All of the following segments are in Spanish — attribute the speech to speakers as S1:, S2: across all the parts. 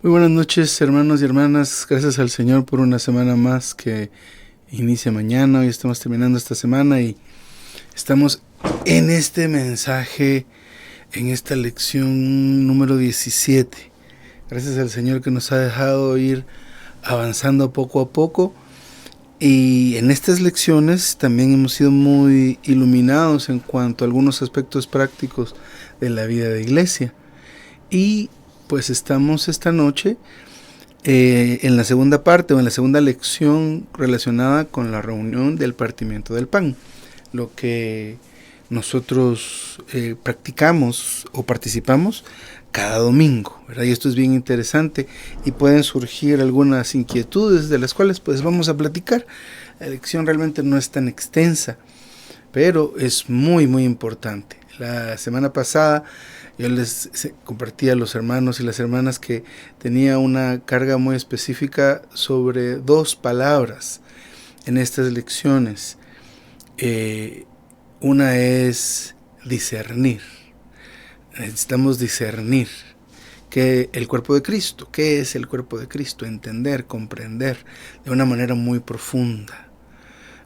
S1: Muy buenas noches, hermanos y hermanas. Gracias al Señor por una semana más que inicia mañana. Hoy estamos terminando esta semana y estamos en este mensaje, en esta lección número 17. Gracias al Señor que nos ha dejado ir avanzando poco a poco. Y en estas lecciones también hemos sido muy iluminados en cuanto a algunos aspectos prácticos de la vida de iglesia. Y pues estamos esta noche en la segunda parte o en la segunda lección relacionada con la reunión del partimiento del pan, lo que nosotros practicamos o participamos cada domingo, ¿verdad? Y esto es bien interesante y pueden surgir algunas inquietudes de las cuales pues vamos a platicar. La lección realmente no es tan extensa, pero es muy muy importante. La semana pasada yo les compartí a los hermanos y las hermanas que tenía una carga muy específica sobre dos palabras en estas lecciones. Una es discernir. Necesitamos discernir que el cuerpo de Cristo, ¿qué es el cuerpo de Cristo? Entender, comprender de una manera muy profunda.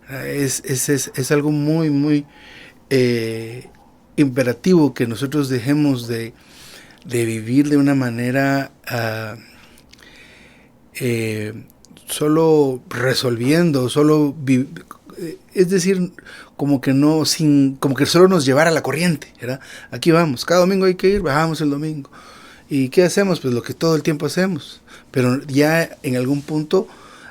S1: Es algo muy, muy imperativo que nosotros dejemos de vivir de una manera solo resolviendo, es decir, como que solo nos llevara la corriente, ¿verdad? Aquí vamos, cada domingo hay que ir, bajamos el domingo. ¿Y qué hacemos? Pues lo que todo el tiempo hacemos, pero ya en algún punto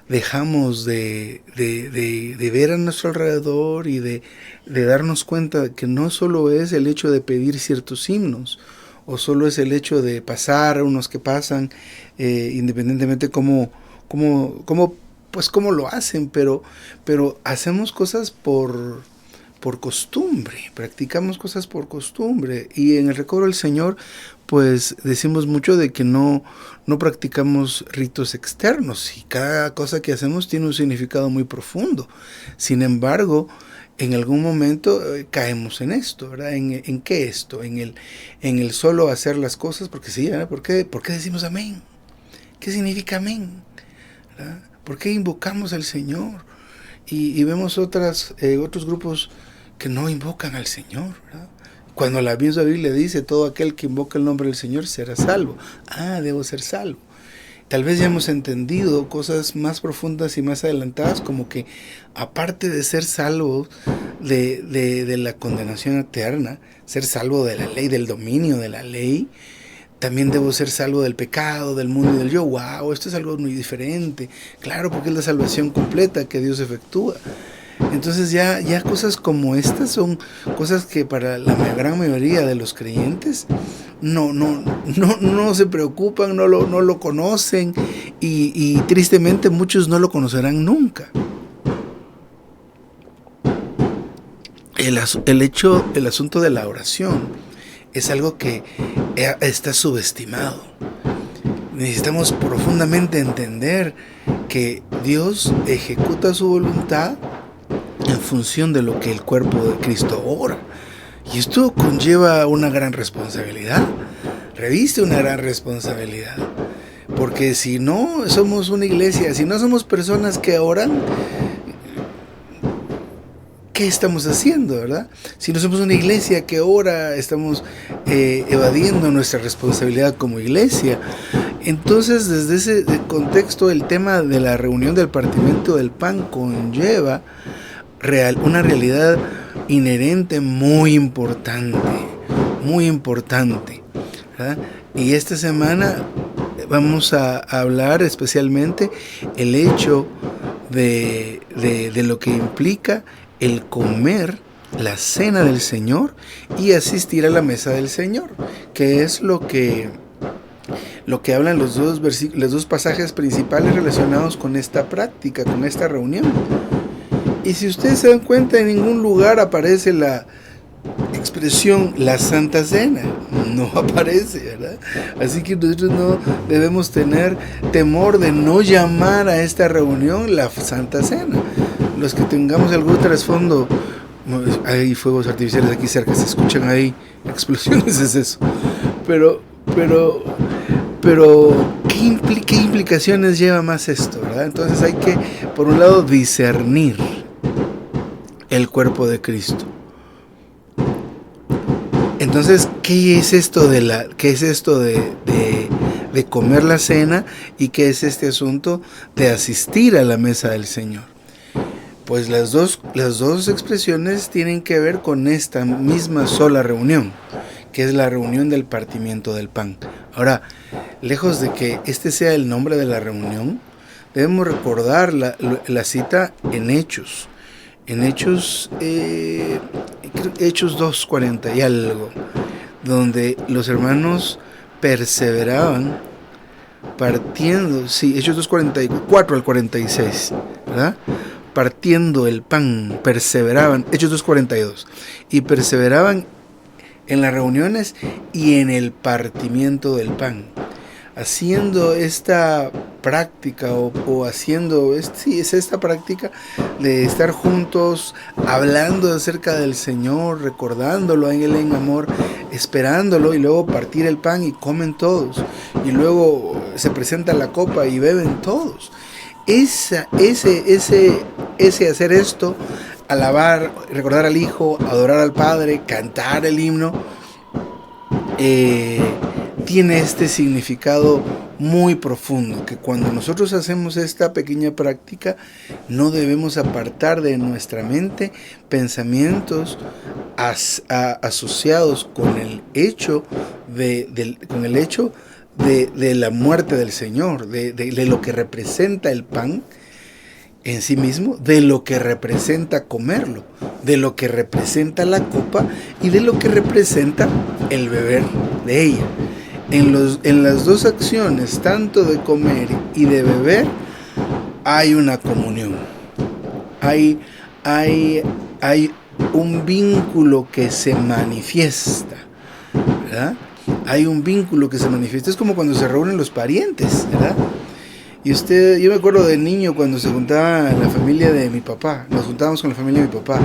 S1: dejamos de ver a nuestro alrededor y de darnos cuenta que no solo es el hecho de pedir ciertos himnos, o solo es el hecho de pasar, unos que pasan, independientemente cómo lo hacen, pero hacemos cosas por costumbre, practicamos cosas por costumbre, y en el recobro del Señor pues decimos mucho de que no practicamos ritos externos, y cada cosa que hacemos tiene un significado muy profundo. Sin embargo, en algún momento caemos en esto, ¿verdad? ¿En qué esto? En el solo hacer las cosas, porque sí, ¿verdad? ¿Por qué decimos amén? ¿Qué significa amén? ¿Verdad? ¿Por qué invocamos al Señor? Y vemos otros grupos que no invocan al Señor, ¿verdad? Cuando la misma Biblia dice, todo aquel que invoca el nombre del Señor será salvo. Debo ser salvo. Tal vez ya hemos entendido cosas más profundas y más adelantadas, como que aparte de ser salvo de la condenación eterna, ser salvo de la ley, del dominio de la ley, también debo ser salvo del pecado, del mundo y del yo. ¡Wow! Esto es algo muy diferente. Claro, porque es la salvación completa que Dios efectúa. Entonces ya cosas como estas son cosas que para la gran mayoría de los creyentes no se preocupan, no lo conocen, y tristemente muchos no lo conocerán nunca. El asunto de la oración es algo que está subestimado. Necesitamos profundamente entender que Dios ejecuta su voluntad en función de lo que el cuerpo de Cristo ora. Y esto conlleva una gran responsabilidad, reviste una gran responsabilidad. Porque si no somos una iglesia, si no somos personas que oran, ¿qué estamos haciendo, verdad? Si no somos una iglesia que ora, estamos evadiendo nuestra responsabilidad como iglesia. Entonces, desde ese contexto, el tema de la reunión del partimiento del pan conlleva una realidad inherente muy importante, ¿verdad? Y esta semana vamos a hablar especialmente el hecho de lo que implica el comer la cena del Señor y asistir a la mesa del Señor, que es lo que hablan los dos pasajes principales relacionados con esta práctica, con esta reunión. Y si ustedes se dan cuenta, en ningún lugar aparece la expresión la Santa Cena, no aparece, ¿verdad? Así que nosotros no debemos tener temor de no llamar a esta reunión la Santa Cena. Los que tengamos algún trasfondo, hay fuegos artificiales aquí cerca, se escuchan ahí explosiones, es eso. Pero Pero, ¿qué implicaciones lleva más esto, verdad? Entonces hay que, por un lado, discernir el cuerpo de Cristo. Entonces, ¿qué es esto de comer la cena y qué es este asunto de asistir a la mesa del Señor? Pues las dos expresiones tienen que ver con esta misma sola reunión, que es la reunión del partimiento del pan. Ahora, lejos de que este sea el nombre de la reunión, debemos recordar la cita en Hechos. En Hechos 2:40 y algo, donde los hermanos perseveraban partiendo, sí, Hechos 2:44 al 46, ¿verdad? Partiendo el pan, perseveraban, Hechos 2:42, y perseveraban en las reuniones y en el partimiento del pan, haciendo esta práctica es esta práctica de estar juntos, hablando acerca del Señor, recordándolo en él en amor, esperándolo, y luego partir el pan y comen todos, y luego se presenta la copa y beben todos. Ese hacer esto, alabar, recordar al Hijo, adorar al Padre, cantar el himno, tiene este significado muy profundo, que cuando nosotros hacemos esta pequeña práctica no debemos apartar de nuestra mente pensamientos asociados con el hecho de la muerte del Señor, de lo que representa el pan en sí mismo, de lo que representa comerlo, de lo que representa la copa y de lo que representa el beber de ella. En las dos acciones, tanto de comer y de beber, hay una comunión. Hay un vínculo que se manifiesta, ¿verdad? Hay un vínculo que se manifiesta. Es como cuando se reúnen los parientes, ¿verdad? Y yo me acuerdo de niño cuando se juntaba la familia de mi papá. Nos juntábamos con la familia de mi papá.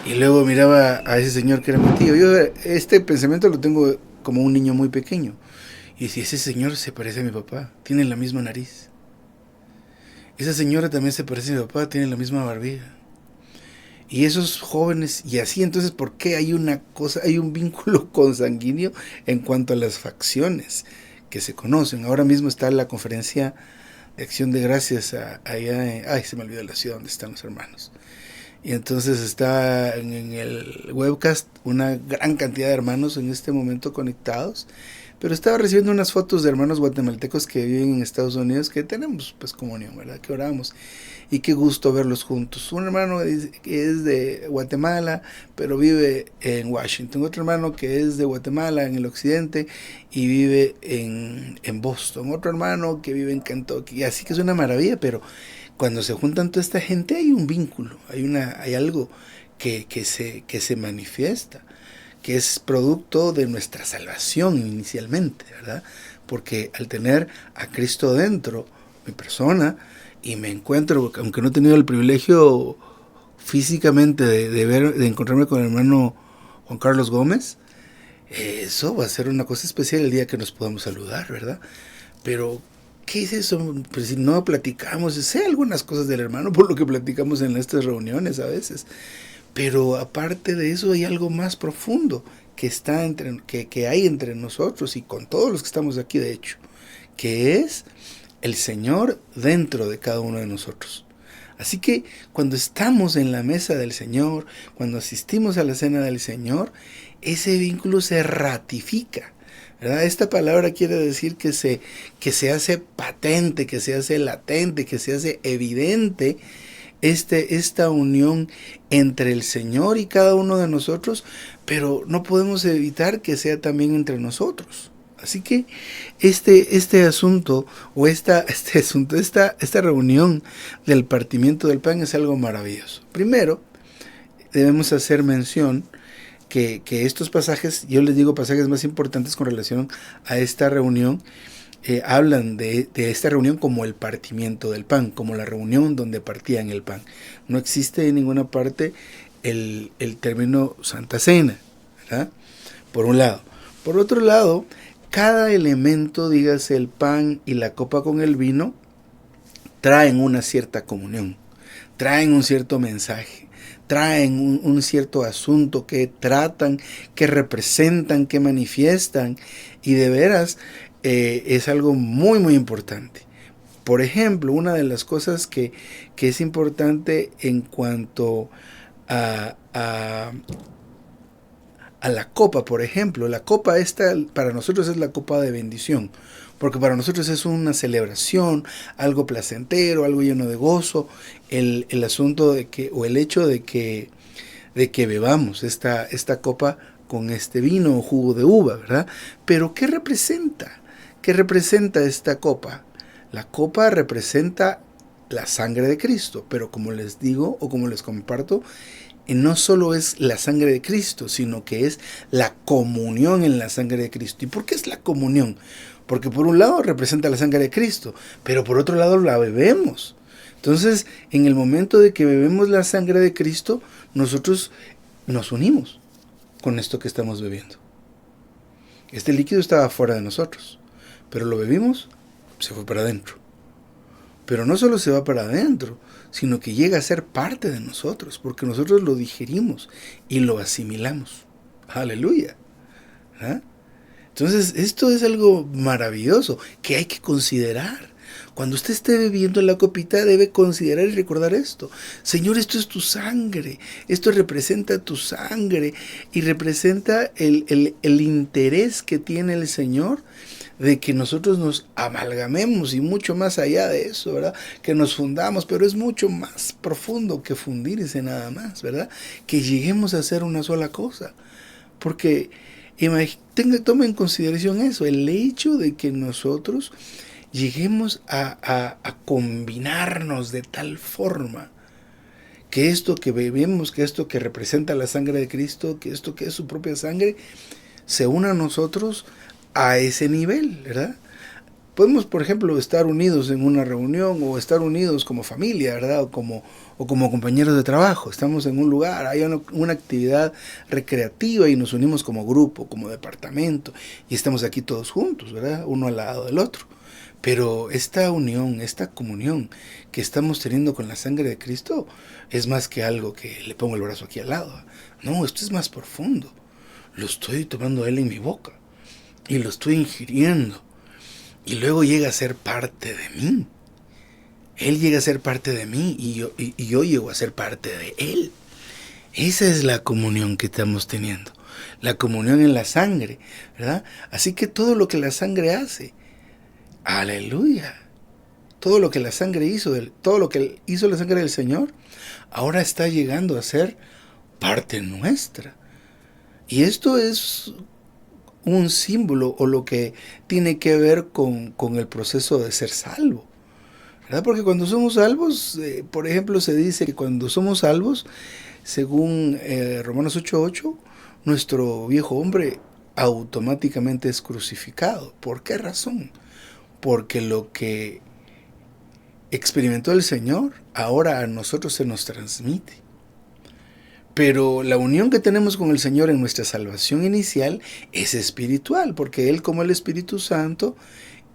S1: Y luego miraba a ese señor que era mi tío. Yo este pensamiento lo tengo como un niño muy pequeño. Y si ese señor se parece a mi papá, tiene la misma nariz. Esa señora también se parece a mi papá, tiene la misma barbilla. Y esos jóvenes, y así, entonces, ¿por qué hay un vínculo consanguíneo en cuanto a las facciones que se conocen? Ahora mismo está la conferencia de Acción de Gracias allá, se me olvidó la ciudad donde están los hermanos. Y entonces está en el webcast una gran cantidad de hermanos en este momento conectados, pero estaba recibiendo unas fotos de hermanos guatemaltecos que viven en Estados Unidos, que tenemos pues comunión, ¿verdad? Que oramos. Y qué gusto verlos juntos. Un hermano que es de Guatemala, pero vive en Washington. Otro hermano que es de Guatemala, en el occidente, y vive en Boston. Otro hermano que vive en Kentucky. Así que es una maravilla, pero cuando se juntan toda esta gente hay un vínculo, hay algo que se manifiesta, que es producto de nuestra salvación inicialmente, ¿verdad? Porque al tener a Cristo dentro, mi persona, y me encuentro, aunque no he tenido el privilegio físicamente de encontrarme con el hermano Juan Carlos Gómez, eso va a ser una cosa especial el día que nos podamos saludar, ¿verdad? Pero ¿qué es eso? Pues si no platicamos, sé algunas cosas del hermano por lo que platicamos en estas reuniones a veces, pero aparte de eso hay algo más profundo que hay entre nosotros y con todos los que estamos aquí, de hecho, que es el Señor dentro de cada uno de nosotros. Así que cuando estamos en la mesa del Señor, cuando asistimos a la cena del Señor, ese vínculo se ratifica, ¿verdad? Esta palabra quiere decir que se hace patente, que se hace latente, que se hace evidente esta unión entre el Señor y cada uno de nosotros, pero no podemos evitar que sea también entre nosotros. Así que este asunto o esta reunión del partimiento del pan es algo maravilloso. Primero, debemos hacer mención que estos pasajes, yo les digo pasajes más importantes con relación a esta reunión, hablan de esta reunión como el partimiento del pan, como la reunión donde partían el pan. No existe en ninguna parte el término Santa Cena, ¿verdad? Por un lado. Por otro lado, Cada elemento, dígase el pan y la copa con el vino, traen una cierta comunión, traen un cierto mensaje, traen un cierto asunto que tratan, que representan, que manifiestan, y de veras es algo muy muy importante. Por ejemplo, una de las cosas que es importante en cuanto a la copa, por ejemplo, la copa esta para nosotros es la copa de bendición, porque para nosotros es una celebración, algo placentero, algo lleno de gozo, el asunto de que, o el hecho de que bebamos esta copa con este vino o jugo de uva, ¿verdad? Pero ¿qué representa? ¿Qué representa esta copa? La copa representa la sangre de Cristo, pero como les digo o como les comparto, no solo es la sangre de Cristo, sino que es la comunión en la sangre de Cristo. ¿Y por qué es la comunión? Porque por un lado representa la sangre de Cristo, pero por otro lado la bebemos. Entonces, en el momento de que bebemos la sangre de Cristo, nosotros nos unimos con esto que estamos bebiendo. Este líquido estaba fuera de nosotros, pero lo bebimos, se fue para adentro. Pero no solo se va para adentro, sino que llega a ser parte de nosotros, porque nosotros lo digerimos y lo asimilamos. Aleluya. ¿Ah? Entonces, esto es algo maravilloso que hay que considerar. Cuando usted esté bebiendo la copita, debe considerar y recordar esto. Señor, esto es tu sangre. Esto representa tu sangre y representa el interés que tiene el Señor de que nosotros nos amalgamemos y mucho más allá de eso, ¿verdad? Que nos fundamos, pero es mucho más profundo que fundirse nada más, ¿verdad? Que lleguemos a ser una sola cosa. Porque tome en consideración eso, el hecho de que nosotros lleguemos a combinarnos de tal forma que esto que bebemos, que esto que representa la sangre de Cristo, que esto que es su propia sangre, se una a nosotros a ese nivel, ¿verdad? Podemos, por ejemplo, estar unidos en una reunión o estar unidos como familia, ¿verdad? O como compañeros de trabajo. Estamos en un lugar, hay una actividad recreativa y nos unimos como grupo, como departamento y estamos aquí todos juntos, ¿verdad? Uno al lado del otro. Pero esta unión, esta comunión que estamos teniendo con la sangre de Cristo es más que algo que le pongo el brazo aquí al lado. No, esto es más profundo. Lo estoy tomando a él en mi boca y lo estoy ingiriendo. Y luego llega a ser parte de mí. Él llega a ser parte de mí y yo llego a ser parte de él. Esa es la comunión que estamos teniendo. La comunión en la sangre, ¿verdad? Así que todo lo que la sangre hace, aleluya. Todo lo que la sangre hizo, todo lo que hizo la sangre del Señor, ahora está llegando a ser parte nuestra. Y esto es un símbolo o lo que tiene que ver con el proceso de ser salvo, ¿verdad? Porque cuando somos salvos, por ejemplo, se dice que cuando somos salvos, según Romanos 8:8, nuestro viejo hombre automáticamente es crucificado. ¿Por qué razón? Porque lo que experimentó el Señor, ahora a nosotros se nos transmite. Pero la unión que tenemos con el Señor en nuestra salvación inicial es espiritual, porque Él, como el Espíritu Santo,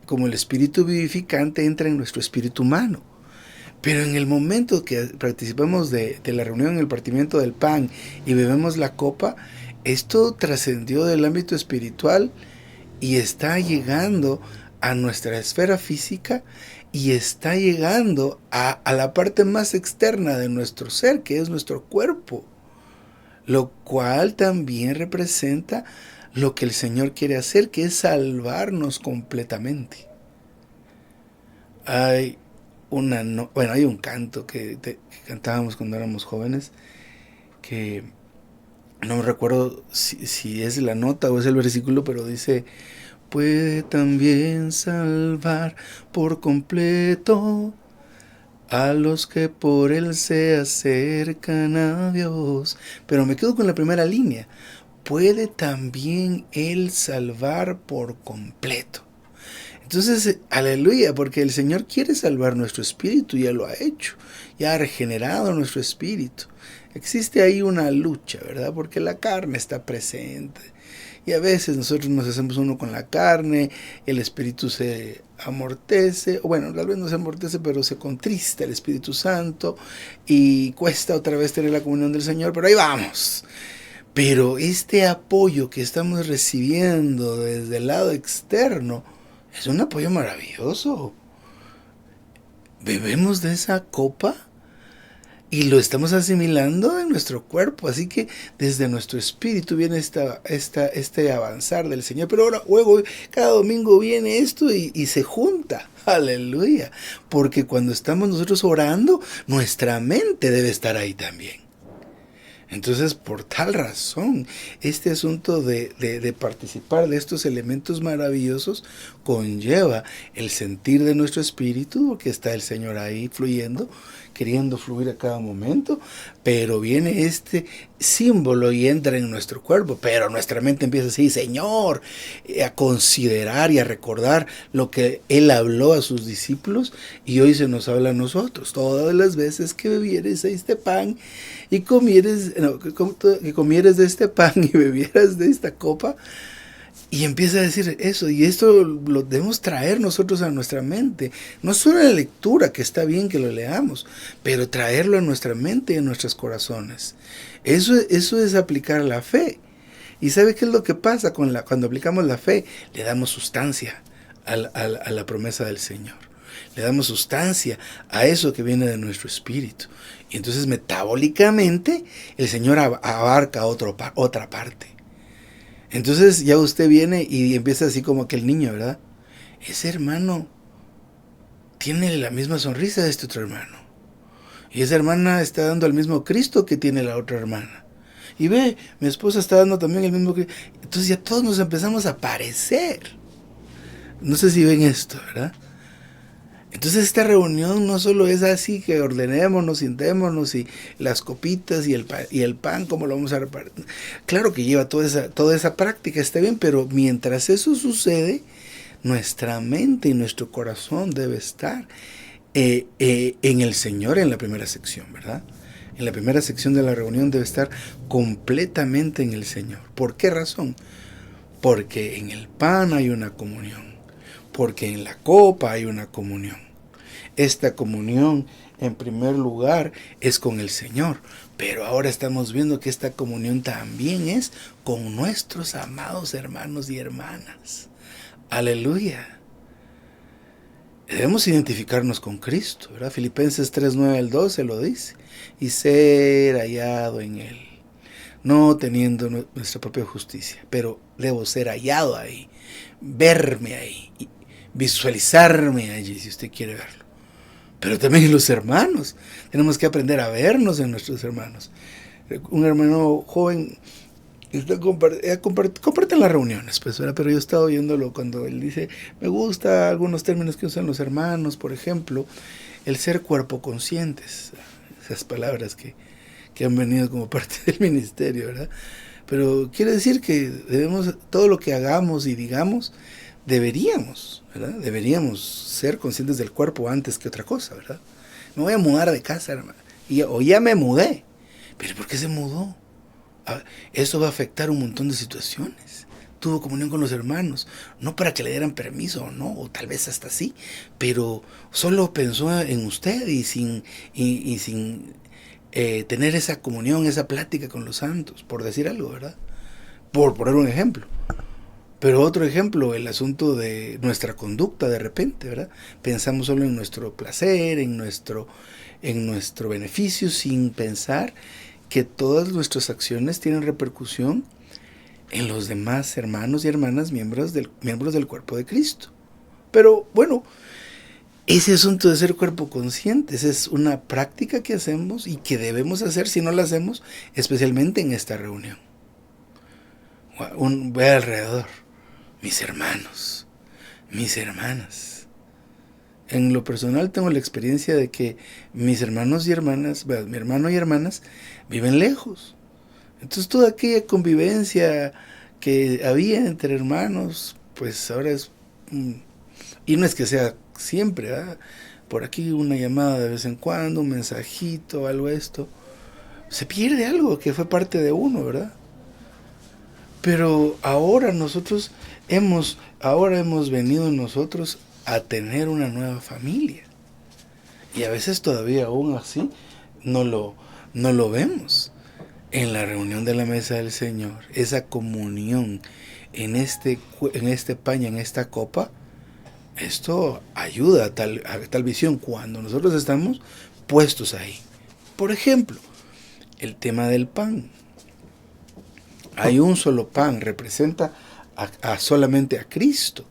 S1: como el Espíritu vivificante, entra en nuestro espíritu humano. Pero en el momento que participamos de la reunión, en el partimiento del pan y bebemos la copa, esto trascendió del ámbito espiritual y está llegando a nuestra esfera física y está llegando a la parte más externa de nuestro ser, que es nuestro cuerpo. Lo cual también representa lo que el Señor quiere hacer, que es salvarnos completamente. Hay un canto que cantábamos cuando éramos jóvenes, que no me recuerdo si es la nota o es el versículo, pero dice: puede también salvar por completo a los que por él se acercan a Dios. Pero me quedo con la primera línea. Puede también él salvar por completo. Entonces, aleluya, porque el Señor quiere salvar nuestro espíritu, ya lo ha hecho, ya ha regenerado nuestro espíritu. Existe ahí una lucha, ¿verdad? Porque la carne está presente y a veces nosotros nos hacemos uno con la carne, el espíritu se amortece, o bueno, tal vez no se amortece, pero se contrista el Espíritu Santo y cuesta otra vez tener la comunión del Señor, pero ahí vamos. Pero este apoyo que estamos recibiendo desde el lado externo es un apoyo maravilloso. Bebemos de esa copa y lo estamos asimilando en nuestro cuerpo, así que desde nuestro espíritu viene este avanzar del Señor, pero ahora luego cada domingo viene esto y se junta, aleluya, porque cuando estamos nosotros orando, nuestra mente debe estar ahí también. Entonces, por tal razón, este asunto de participar de estos elementos maravillosos conlleva el sentir de nuestro espíritu, que está el Señor ahí fluyendo, queriendo fluir a cada momento, pero viene este símbolo y entra en nuestro cuerpo, pero nuestra mente empieza a decir, Señor, a considerar y a recordar lo que Él habló a sus discípulos y hoy se nos habla a nosotros. Todas las veces que bebieres este pan y comieres de este pan y bebieras de esta copa, y empieza a decir eso, y esto lo debemos traer nosotros a nuestra mente. No solo la lectura, que está bien que lo leamos, pero traerlo a nuestra mente y a nuestros corazones. Eso es aplicar la fe. ¿Y sabe qué es lo que pasa cuando aplicamos la fe? Le damos sustancia a la promesa del Señor. Le damos sustancia a eso que viene de nuestro espíritu. Y entonces metabólicamente el Señor abarca otra parte. Entonces ya usted viene y empieza así como aquel niño, ¿verdad? Ese hermano tiene la misma sonrisa de este otro hermano. Y esa hermana está dando el mismo Cristo que tiene la otra hermana. Y ve, mi esposa está dando también el mismo Cristo. Entonces ya todos nos empezamos a parecer. No sé si ven esto, ¿verdad? Entonces esta reunión no solo es así que ordenémonos, sentémonos y las copitas y el pan, como lo vamos a repartir. Claro que lleva toda esa práctica, está bien, pero mientras eso sucede, nuestra mente y nuestro corazón debe estar en el Señor en la primera sección, ¿verdad? En la primera sección de la reunión debe estar completamente en el Señor. ¿Por qué razón? Porque en el pan hay una comunión. Porque en la copa hay una comunión. Esta comunión, en primer lugar, es con el Señor. Pero ahora estamos viendo que esta comunión también es con nuestros amados hermanos y hermanas. Aleluya. Debemos identificarnos con Cristo, ¿verdad? Filipenses 3:9 al 12 lo dice. Y ser hallado en Él. No teniendo nuestra propia justicia, pero debo ser hallado ahí. Verme ahí. Visualizarme allí, si usted quiere verlo. Pero también en los hermanos. Tenemos que aprender a vernos en nuestros hermanos. Un hermano joven comparte en las reuniones, pues, ¿verdad? Pero yo he estado oyéndolo cuando él dice, me gusta algunos términos que usan los hermanos, por ejemplo, el ser cuerpo conscientes. Esas palabras que han venido como parte del ministerio, ¿verdad? Pero quiere decir que debemos, todo lo que hagamos y digamos, deberíamos, ¿verdad? Deberíamos ser conscientes del cuerpo antes que otra cosa, ¿verdad? Me voy a mudar de casa, hermano. O ya me mudé. ¿Pero por qué se mudó? Eso va a afectar un montón de situaciones. Tuvo comunión con los hermanos, no para que le dieran permiso o no, o tal vez hasta sí, pero solo pensó en usted y sin tener esa comunión, esa plática con los santos, por decir algo, ¿verdad? Por poner un ejemplo. Pero otro ejemplo, el asunto de nuestra conducta de repente, ¿verdad? Pensamos solo en nuestro placer, en nuestro beneficio, sin pensar que todas nuestras acciones tienen repercusión en los demás hermanos y hermanas miembros del cuerpo de Cristo. Pero bueno, ese asunto de ser cuerpo consciente, esa es una práctica que hacemos y que debemos hacer si no la hacemos, especialmente en esta reunión. Ve alrededor, mis hermanos, mis hermanas. En lo personal tengo la experiencia de que mis hermanos y hermanas, mi hermano y hermanas viven lejos. Entonces toda aquella convivencia que había entre hermanos, pues ahora es... Y no es que sea siempre, ¿verdad? Por aquí una llamada de vez en cuando, un mensajito, algo esto. Se pierde algo que fue parte de uno, ¿verdad? Pero ahora hemos venido nosotros a tener una nueva familia. Y a veces todavía aún así no lo vemos. En la reunión de la mesa del Señor, esa comunión en este pan y en esta copa, esto ayuda a tal visión cuando nosotros estamos puestos ahí. Por ejemplo, el tema del pan. Hay un solo pan, representa solamente a Cristo.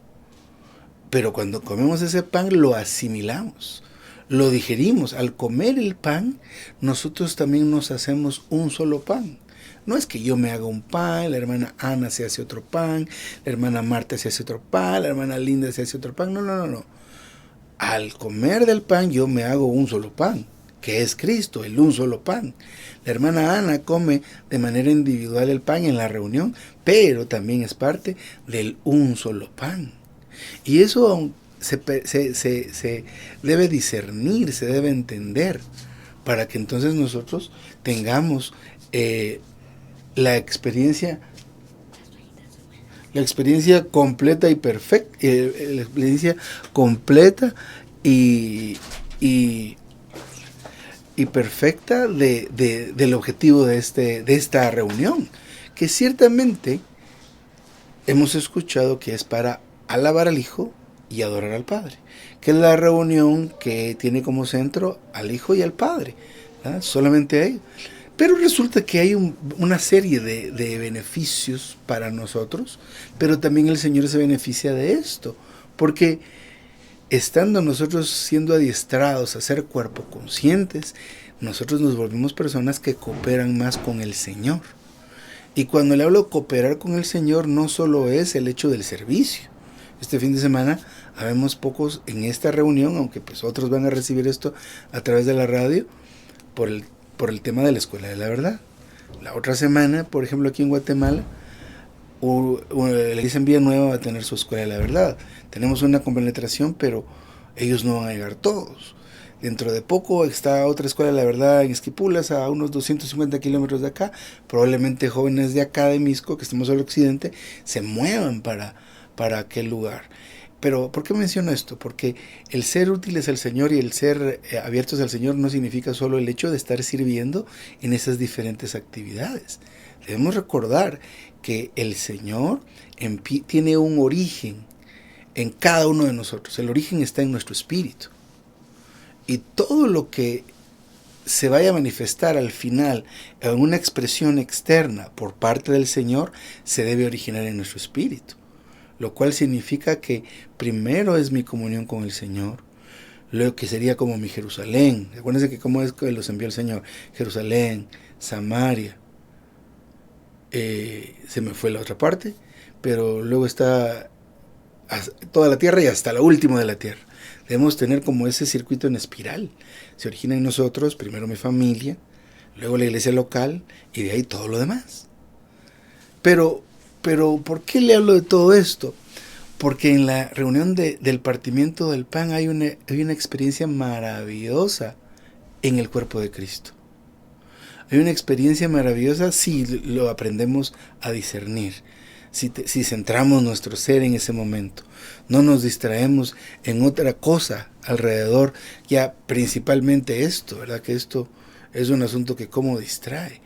S1: Pero cuando comemos ese pan lo asimilamos, lo digerimos. Al comer el pan, nosotros también nos hacemos un solo pan. No es que yo me haga un pan, la hermana Ana se hace otro pan, la hermana Marta se hace otro pan, la hermana Linda se hace otro pan. No. Al comer del pan yo me hago un solo pan, que es Cristo, el un solo pan. La hermana Ana come de manera individual el pan en la reunión, pero también es parte del un solo pan. Y eso se debe discernir, se debe entender, para que entonces nosotros tengamos la experiencia completa y perfecta, la experiencia completa y perfecta del objetivo de esta reunión, que ciertamente hemos escuchado que es para alabar al Hijo y adorar al Padre, que es la reunión que tiene como centro al Hijo y al Padre, ¿verdad? Solamente a ellos. Pero resulta que hay una serie de beneficios para nosotros, pero también el Señor se beneficia de esto, porque estando nosotros siendo adiestrados a ser cuerpo conscientes, nosotros nos volvemos personas que cooperan más con el Señor. Y cuando le hablo de cooperar con el Señor, no solo es el hecho del servicio. Este fin de semana habemos pocos en esta reunión, aunque pues otros van a recibir esto a través de la radio, por el tema de la Escuela de la Verdad. La otra semana, por ejemplo, aquí en Guatemala, la Iglesia en Villanueva va a tener su Escuela de la Verdad. Tenemos una compenetración, pero ellos no van a llegar todos. Dentro de poco está otra Escuela de la Verdad en Esquipulas, a unos 250 kilómetros de acá. Probablemente jóvenes de acá de Misco, que estamos al occidente, se muevan para aquel lugar. Pero, ¿por qué menciono esto? Porque el ser útiles al Señor y el ser abiertos al Señor no significa solo el hecho de estar sirviendo en esas diferentes actividades. Debemos recordar que el Señor tiene un origen en cada uno de nosotros. El origen está en nuestro espíritu. Y todo lo que se vaya a manifestar al final en una expresión externa por parte del Señor se debe originar en nuestro espíritu. Lo cual significa que primero es mi comunión con el Señor, lo que sería como mi Jerusalén. Acuérdense que cómo es que los envió el Señor. Jerusalén, Samaria, se me fue la otra parte, pero luego está toda la tierra y hasta lo último de la tierra. Debemos tener como ese circuito en espiral. Se origina en nosotros, primero mi familia, luego la iglesia local y de ahí todo lo demás. Pero ¿por qué le hablo de todo esto? Porque en la reunión del partimiento del pan hay una experiencia maravillosa en el cuerpo de Cristo. Hay una experiencia maravillosa si lo aprendemos a discernir, si centramos nuestro ser en ese momento. No nos distraemos en otra cosa alrededor, ya principalmente esto, ¿verdad? Que esto es un asunto que cómo distrae.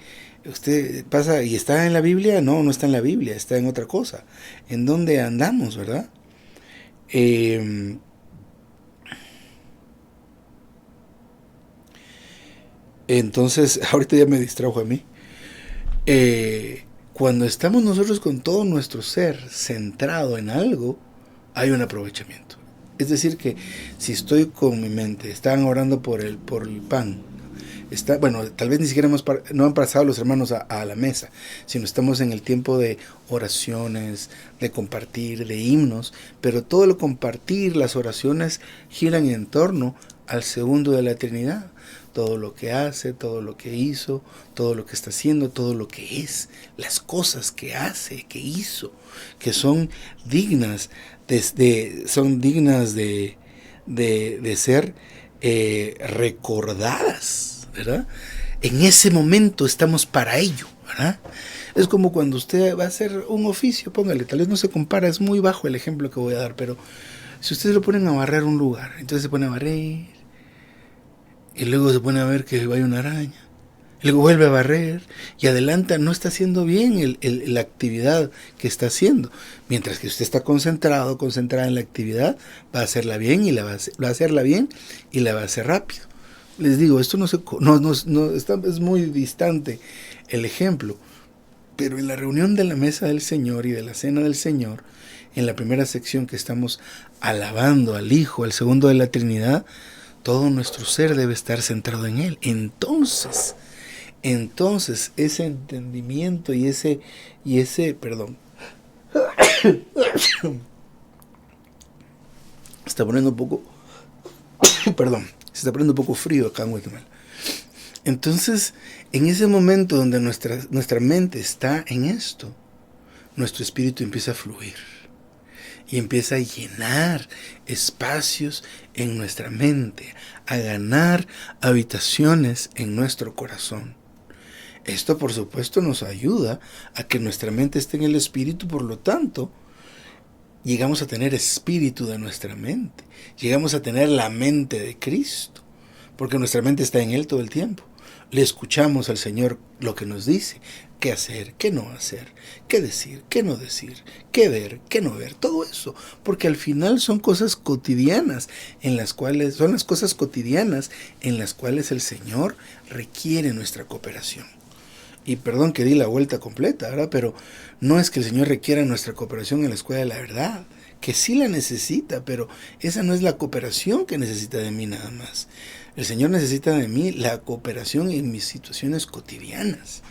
S1: Usted pasa y está en la Biblia, no está en la Biblia, está en otra cosa. ¿En dónde andamos, verdad? Entonces, ahorita ya me distrajo a mí. Cuando estamos nosotros con todo nuestro ser centrado en algo, hay un aprovechamiento. Es decir que si estoy con mi mente, están orando por el pan, tal vez ni siquiera no han pasado los hermanos a la mesa, sino estamos en el tiempo de oraciones, de compartir, de himnos, pero todo lo compartir, las oraciones giran en torno al segundo de la Trinidad. Todo lo que hace, todo lo que hizo, todo lo que está haciendo, todo lo que es, las cosas que hace, que hizo, que son dignas de ser recordadas, ¿verdad? En ese momento estamos para ello, ¿verdad? Es como cuando usted va a hacer un oficio, póngale, tal vez no se compara, es muy bajo el ejemplo que voy a dar, pero si ustedes lo ponen a barrer un lugar, entonces se pone a barrer, y luego se pone a ver que hay una araña, y luego vuelve a barrer, y adelanta, no está haciendo bien la actividad que está haciendo. Mientras que usted está concentrado, concentrada en la actividad, va a hacerla bien y va a hacerla bien y la va a hacer rápido. Les digo, esto es muy distante el ejemplo, pero en la reunión de la mesa del Señor y de la cena del Señor, en la primera sección que estamos alabando al Hijo, al segundo de la Trinidad, todo nuestro ser debe estar centrado en Él. Entonces ese entendimiento y ese, está poniendo un poco, se está poniendo un poco frío acá en Guatemala. Entonces, en ese momento donde nuestra mente está en esto, nuestro espíritu empieza a fluir y empieza a llenar espacios en nuestra mente, a ganar habitaciones en nuestro corazón. Esto, por supuesto, nos ayuda a que nuestra mente esté en el espíritu, por lo tanto, llegamos a tener espíritu de nuestra mente, llegamos a tener la mente de Cristo, porque nuestra mente está en Él todo el tiempo. Le escuchamos al Señor lo que nos dice, qué hacer, qué no hacer, qué decir, qué no decir, qué ver, qué no ver, todo eso, porque al final son cosas cotidianas son las cosas cotidianas en las cuales el Señor requiere nuestra cooperación. Y perdón que di la vuelta completa, ¿verdad? Pero no es que el Señor requiera nuestra cooperación en la escuela de la verdad, que sí la necesita, pero esa no es la cooperación que necesita de mí nada más. El Señor necesita de mí la cooperación en mis situaciones cotidianas.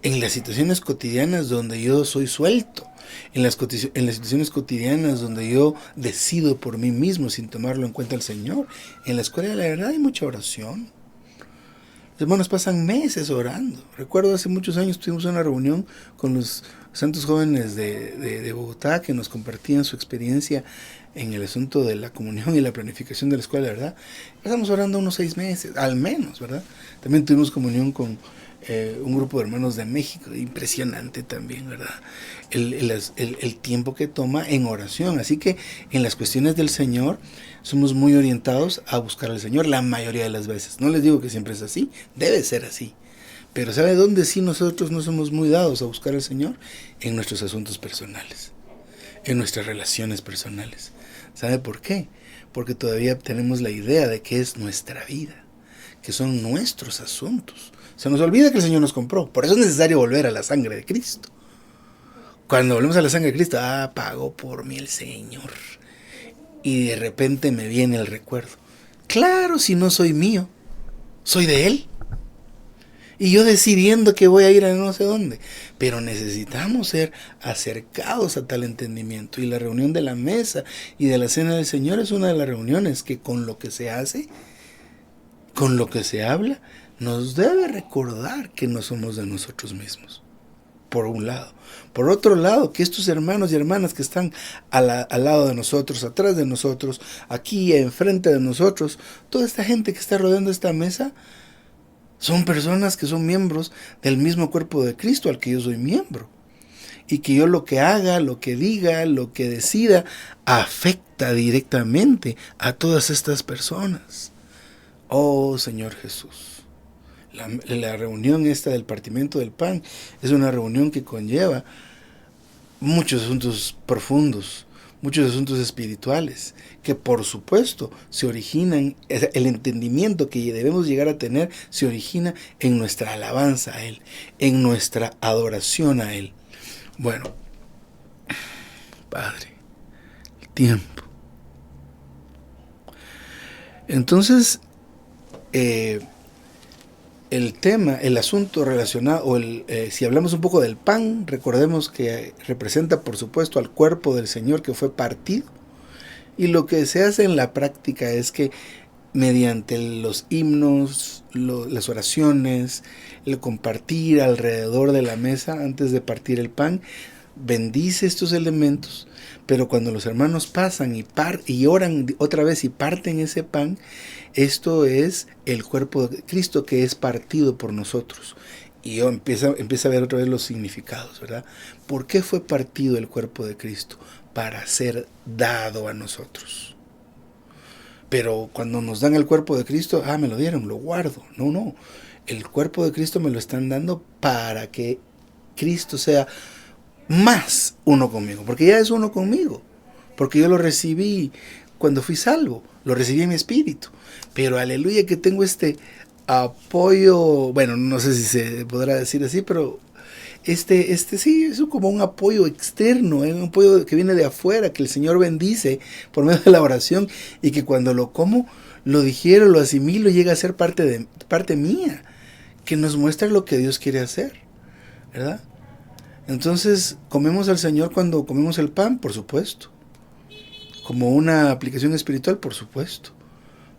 S1: En las situaciones cotidianas donde yo soy suelto. En las situaciones cotidianas donde yo decido por mí mismo sin tomarlo en cuenta el Señor. En la escuela de la verdad hay mucha oración. Los hermanos pasan meses orando. Recuerdo hace muchos años tuvimos una reunión con los santos jóvenes de Bogotá que nos compartían su experiencia en el asunto de la comunión y la planificación de la escuela, ¿verdad? Pasamos orando unos 6 meses, al menos, ¿verdad? También tuvimos comunión con un grupo de hermanos de México, impresionante también, ¿verdad? El tiempo que toma en oración. Así que en las cuestiones del Señor somos muy orientados a buscar al Señor la mayoría de las veces. No les digo que siempre es así, debe ser así. Pero ¿sabe dónde sí nosotros no somos muy dados a buscar al Señor? En nuestros asuntos personales, en nuestras relaciones personales. ¿Sabe por qué? Porque todavía tenemos la idea de que es nuestra vida, que son nuestros asuntos. Se nos olvida que el Señor nos compró. Por eso es necesario volver a la sangre de Cristo. Cuando volvemos a la sangre de Cristo, pagó por mí el Señor. Y de repente me viene el recuerdo. Claro, si no soy mío, soy de Él. Y yo decidiendo que voy a ir a no sé dónde. Pero necesitamos ser acercados a tal entendimiento. Y la reunión de la mesa y de la cena del Señor es una de las reuniones que con lo que se hace, con lo que se habla, nos debe recordar que no somos de nosotros mismos. Por un lado. Por otro lado, que estos hermanos y hermanas que están al lado de nosotros, atrás de nosotros, aquí enfrente de nosotros, toda esta gente que está rodeando esta mesa, son personas que son miembros del mismo cuerpo de Cristo al que yo soy miembro. Y que yo lo que haga, lo que diga, lo que decida, afecta directamente a todas estas personas. Oh Señor Jesús. La reunión esta del partimiento del pan es una reunión que conlleva muchos asuntos profundos, muchos asuntos espirituales, que por supuesto se originan, el entendimiento que debemos llegar a tener se origina en nuestra alabanza a Él, en nuestra adoración a Él. Bueno, Padre, el tiempo. Entonces, el tema, el asunto relacionado, si hablamos un poco del pan, recordemos que representa por supuesto al cuerpo del Señor que fue partido. Y lo que se hace en la práctica es que mediante los himnos, las oraciones, el compartir alrededor de la mesa antes de partir el pan, bendice estos elementos, pero cuando los hermanos pasan y oran otra vez y parten ese pan, esto es el cuerpo de Cristo que es partido por nosotros. Y yo empieza a ver otra vez los significados, ¿verdad? ¿Por qué fue partido el cuerpo de Cristo? Para ser dado a nosotros. Pero cuando nos dan el cuerpo de Cristo, me lo dieron, lo guardo. No. El cuerpo de Cristo me lo están dando para que Cristo sea más uno conmigo. Porque ya es uno conmigo. Porque yo lo recibí cuando fui salvo. Lo recibí en mi espíritu. Pero aleluya que tengo este apoyo, bueno, no sé si se podrá decir así, pero sí, es como un apoyo externo, un apoyo que viene de afuera, que el Señor bendice por medio de la oración, y que cuando lo como, lo digiero, lo asimilo, llega a ser parte mía, que nos muestra lo que Dios quiere hacer, ¿verdad? Entonces, comemos al Señor cuando comemos el pan, por supuesto, como una aplicación espiritual, por supuesto.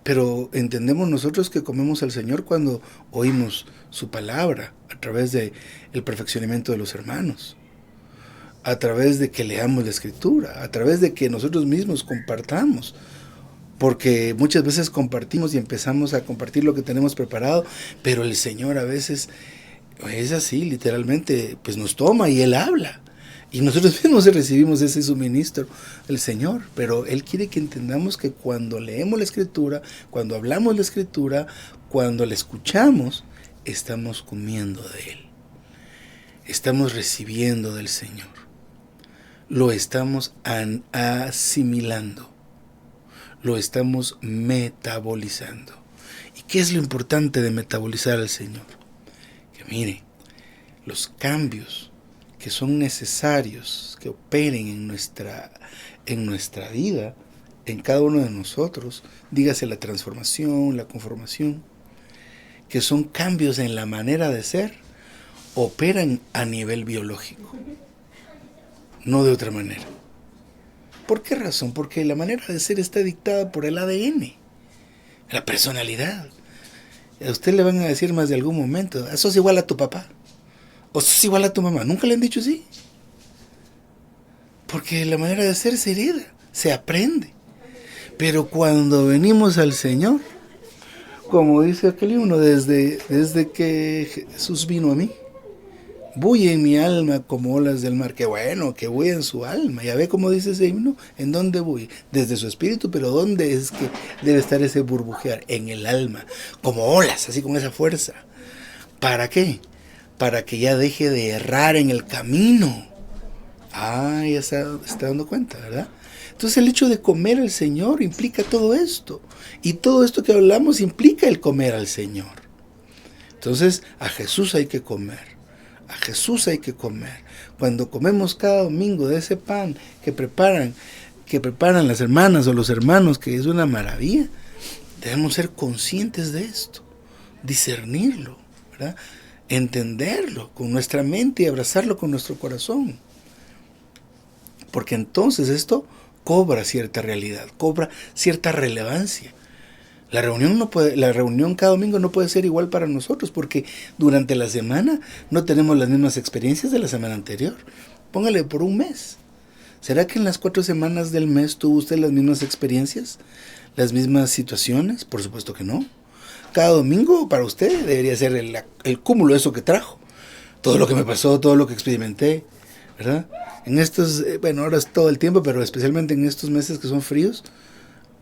S1: Pero entendemos nosotros que comemos al Señor cuando oímos su palabra, a través del perfeccionamiento de los hermanos, a través de que leamos la Escritura, a través de que nosotros mismos compartamos. Porque muchas veces compartimos y empezamos a compartir lo que tenemos preparado, pero el Señor a veces es así, literalmente, pues nos toma y Él habla. Y nosotros mismos recibimos ese suministro del Señor, pero Él quiere que entendamos que cuando leemos la Escritura, cuando hablamos la Escritura, cuando la escuchamos, estamos comiendo de Él. Estamos recibiendo del Señor. Lo estamos asimilando. Lo estamos metabolizando. ¿Y qué es lo importante de metabolizar al Señor? Que mire, los cambios que son necesarios, que operen en nuestra vida, en cada uno de nosotros, dígase la transformación, la conformación, que son cambios en la manera de ser, operan a nivel biológico, no de otra manera. ¿Por qué razón? Porque la manera de ser está dictada por el ADN, la personalidad. A usted le van a decir más de algún momento, sos igual a tu papá. O sos igual a tu mamá. ¿Nunca le han dicho así? Porque la manera de ser se hereda, se aprende. Pero cuando venimos al Señor, como dice aquel himno, desde que Jesús vino a mí, bulle en mi alma como olas del mar. Qué bueno, que bulle en su alma. Ya ve cómo dice ese himno, ¿en dónde bulle? Desde su espíritu, pero ¿dónde es que debe estar ese burbujear? En el alma, como olas, así con esa fuerza. ¿Para qué? Para que ya deje de errar en el camino. Ya se está dando cuenta, ¿verdad? Entonces el hecho de comer al Señor implica todo esto. Y todo esto que hablamos implica el comer al Señor. Entonces a Jesús hay que comer. A Jesús hay que comer. Cuando comemos cada domingo de ese pan que preparan las hermanas o los hermanos, que es una maravilla, debemos ser conscientes de esto, discernirlo, ¿verdad? Entenderlo con nuestra mente y abrazarlo con nuestro corazón. Porque entonces esto cobra cierta realidad, cobra cierta relevancia. La reunión cada domingo no puede ser igual para nosotros, porque durante la semana no tenemos las mismas experiencias de la semana anterior. Póngale por un mes. ¿Será que en las 4 semanas del mes tuvo usted las mismas experiencias? ¿Las mismas situaciones? Por supuesto que no. Cada domingo para usted debería ser el cúmulo de eso que trajo. Todo lo que me pasó, todo lo que experimenté, ¿verdad? En estos, ahora es todo el tiempo, pero especialmente en estos meses que son fríos,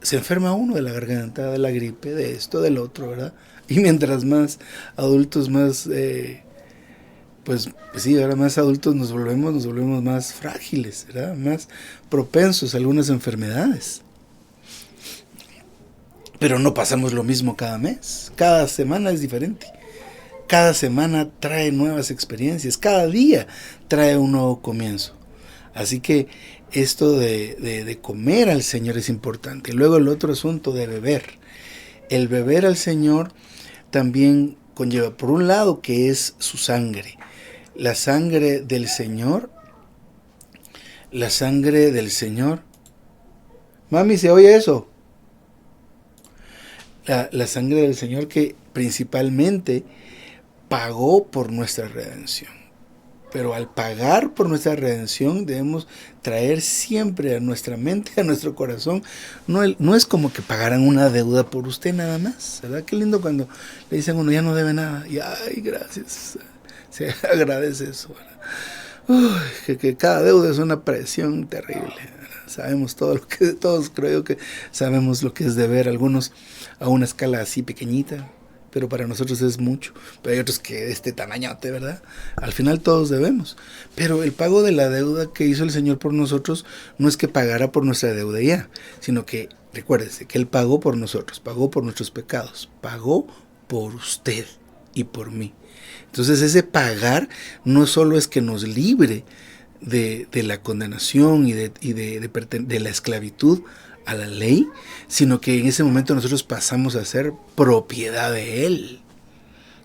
S1: se enferma uno de la garganta, de la gripe, de esto, del otro, ¿verdad? Y mientras más adultos, más, pues sí, ahora más adultos nos volvemos más frágiles, ¿verdad? Más propensos a algunas enfermedades. Pero no pasamos lo mismo cada mes. Cada semana es diferente. Cada semana trae nuevas experiencias. Cada día trae un nuevo comienzo. Así que esto de comer al Señor es importante. Luego el otro asunto de beber. El beber al Señor también conlleva, por un lado, que es su sangre. La sangre del Señor. La sangre del Señor. Mami, ¿se oye eso? La sangre del Señor que principalmente pagó por nuestra redención. Pero al pagar por nuestra redención debemos traer siempre a nuestra mente, a nuestro corazón. No es como que pagaran una deuda por usted nada más, ¿verdad? Qué lindo cuando le dicen a uno, ya no debe nada. Y ay, gracias. Se agradece eso, ¿verdad? Que cada deuda es una presión terrible, ¿verdad? Sabemos todo lo que, todos creo que sabemos lo que es deber, algunos a una escala así pequeñita, pero para nosotros es mucho. Pero hay otros que de este tamañote, ¿verdad? Al final todos debemos. Pero el pago de la deuda que hizo el Señor por nosotros no es que pagara por nuestra deuda ya, sino que, recuérdese, que Él pagó por nosotros, pagó por nuestros pecados, pagó por usted y por mí. Entonces ese pagar no solo es que nos libre de la condenación y de la esclavitud a la ley, sino que en ese momento nosotros pasamos a ser propiedad de Él.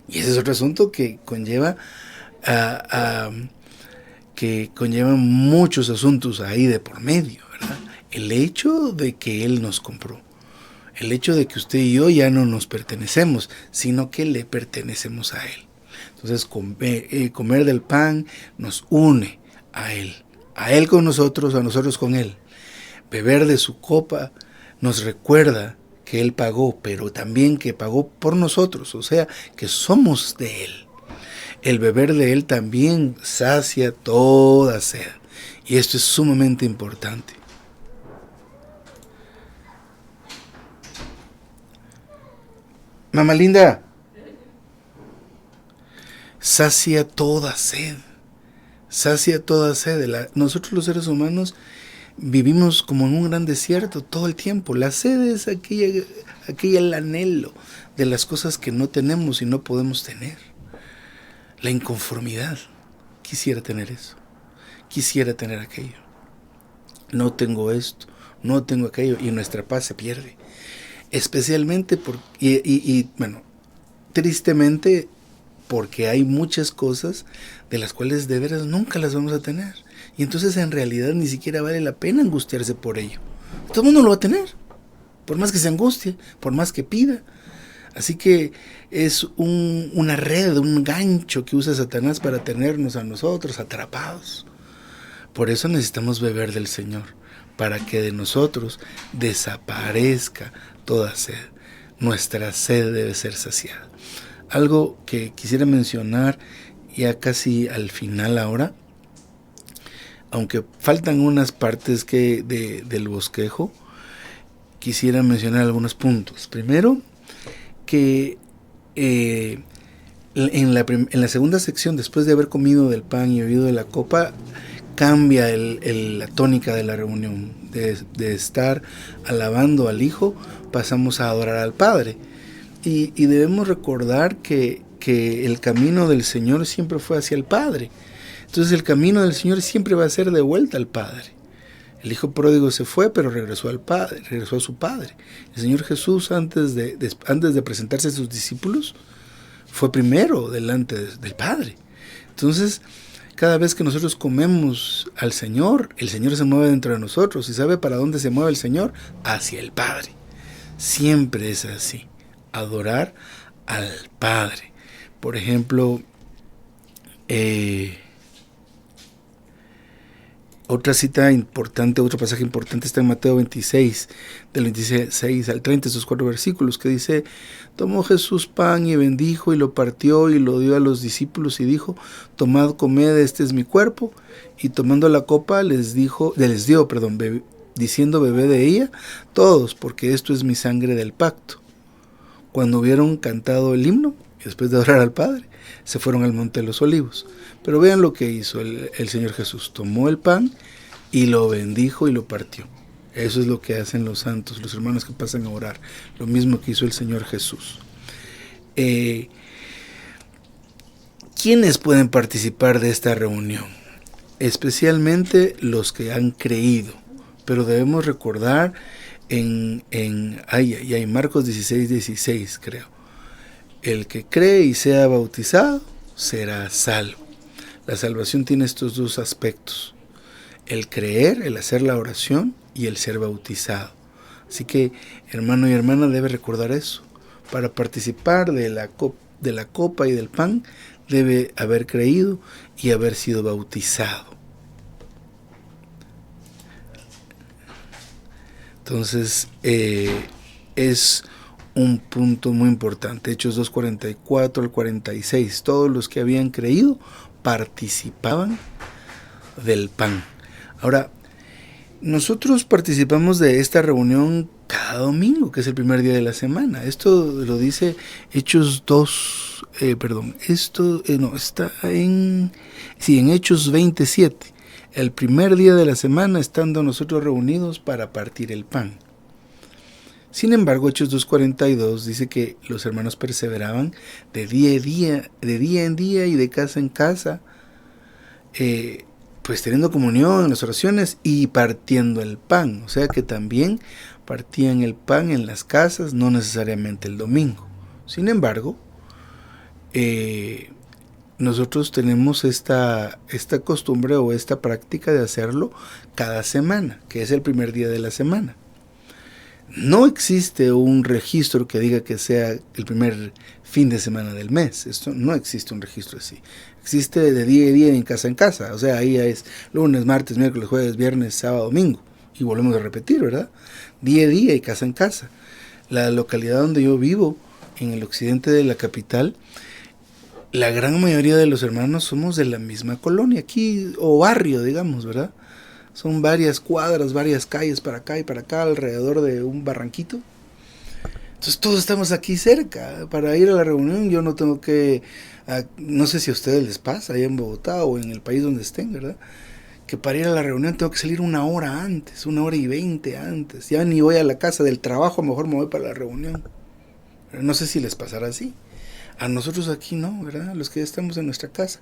S1: Y ese es otro asunto que conlleva muchos asuntos ahí de por medio, ¿verdad? El hecho de que Él nos compró, el hecho de que usted y yo ya no nos pertenecemos, sino que le pertenecemos a Él. Entonces comer del pan nos une a Él con nosotros, a nosotros con Él. Beber de su copa nos recuerda que Él pagó, pero también que pagó por nosotros, o sea, que somos de Él. El beber de Él también sacia toda sed, y esto es sumamente importante. Mamá linda, sacia toda sed. Sacia toda sed. Nosotros los seres humanos vivimos como en un gran desierto todo el tiempo. La sed es aquel anhelo de las cosas que no tenemos y no podemos tener. La inconformidad. Quisiera tener eso. Quisiera tener aquello. No tengo esto. No tengo aquello. Y nuestra paz se pierde. Especialmente bueno, tristemente, porque hay muchas cosas de las cuales de veras nunca las vamos a tener. Y entonces en realidad ni siquiera vale la pena angustiarse por ello. Todo el mundo lo va a tener, por más que se angustie, por más que pida. Así que es una red, un gancho que usa Satanás para tenernos a nosotros atrapados. Por eso necesitamos beber del Señor, para que de nosotros desaparezca toda sed. Nuestra sed debe ser saciada. Algo que quisiera mencionar ya casi al final ahora, aunque faltan unas partes del bosquejo, quisiera mencionar algunos puntos. Primero, que en la segunda sección, después de haber comido del pan y bebido de la copa, cambia la tónica de la reunión. De estar alabando al Hijo, pasamos a adorar al Padre. Y debemos recordar que el camino del Señor siempre fue hacia el Padre. Entonces el camino del Señor siempre va a ser de vuelta al Padre. El hijo pródigo se fue, pero regresó al Padre, regresó a su Padre. El Señor Jesús, antes de presentarse a sus discípulos, fue primero delante del Padre. Entonces, cada vez que nosotros comemos al Señor, el Señor se mueve dentro de nosotros. ¿Y sabe para dónde se mueve el Señor? Hacia el Padre. Siempre es así. Adorar al Padre. Por ejemplo, otra cita importante, otro pasaje importante está en Mateo 26, del 26 al 30, esos 4 versículos, que dice: tomó Jesús pan y bendijo y lo partió y lo dio a los discípulos y dijo: tomad, comed, este es mi cuerpo. Y tomando la copa les dio, diciendo: bebed de ella todos, porque esto es mi sangre del pacto. Cuando hubieron cantado el himno, y después de orar al Padre, se fueron al Monte de los Olivos. Pero vean lo que hizo el Señor Jesús. Tomó el pan y lo bendijo y lo partió. Eso es lo que hacen los santos, los hermanos que pasan a orar. Lo mismo que hizo el Señor Jesús. ¿Quiénes pueden participar de esta reunión? Especialmente los que han creído. Pero debemos recordar en Marcos 16, creo. El que cree y sea bautizado será salvo. La salvación tiene estos dos aspectos: el creer, el hacer la oración, y el ser bautizado. Así que, hermano y hermana, debe recordar eso. Para participar de la copa y del pan, debe haber creído y haber sido bautizado. Entonces, es un punto muy importante. Hechos 2:44 al 46. Todos los que habían creído participaban del pan. Ahora, nosotros participamos de esta reunión cada domingo, que es el primer día de la semana. Esto lo dice Hechos 2, está en Hechos 27. El primer día de la semana, estando nosotros reunidos para partir el pan. Sin embargo, Hechos 2:42 dice que los hermanos perseveraban de día en día y de casa en casa, pues teniendo comunión en las oraciones y partiendo el pan. O sea que también partían el pan en las casas, no necesariamente el domingo. Sin embargo, nosotros tenemos esta costumbre o esta práctica de hacerlo cada semana, que es el primer día de la semana. No existe un registro que diga que sea el primer fin de semana del mes. Esto no existe un registro así. Existe de día a día, en casa. O sea, ahí es lunes, martes, miércoles, jueves, viernes, sábado, domingo. Y volvemos a repetir, ¿verdad? Día a día y casa en casa. La localidad donde yo vivo, en el occidente de la capital, la gran mayoría de los hermanos somos de la misma colonia, aquí, o barrio, digamos, ¿verdad? Son varias cuadras, varias calles para acá y para acá, alrededor de un barranquito. Entonces todos estamos aquí cerca. Para ir a la reunión yo no tengo que, no sé si a ustedes les pasa, allá en Bogotá o en el país donde estén, ¿verdad? Que para ir a la reunión tengo que salir 1 hora antes, 1 hora y 20 antes. Ya ni voy a la casa del trabajo, mejor me voy para la reunión. No sé si les pasará así. A nosotros aquí no, ¿verdad? Los que ya estamos en nuestra casa.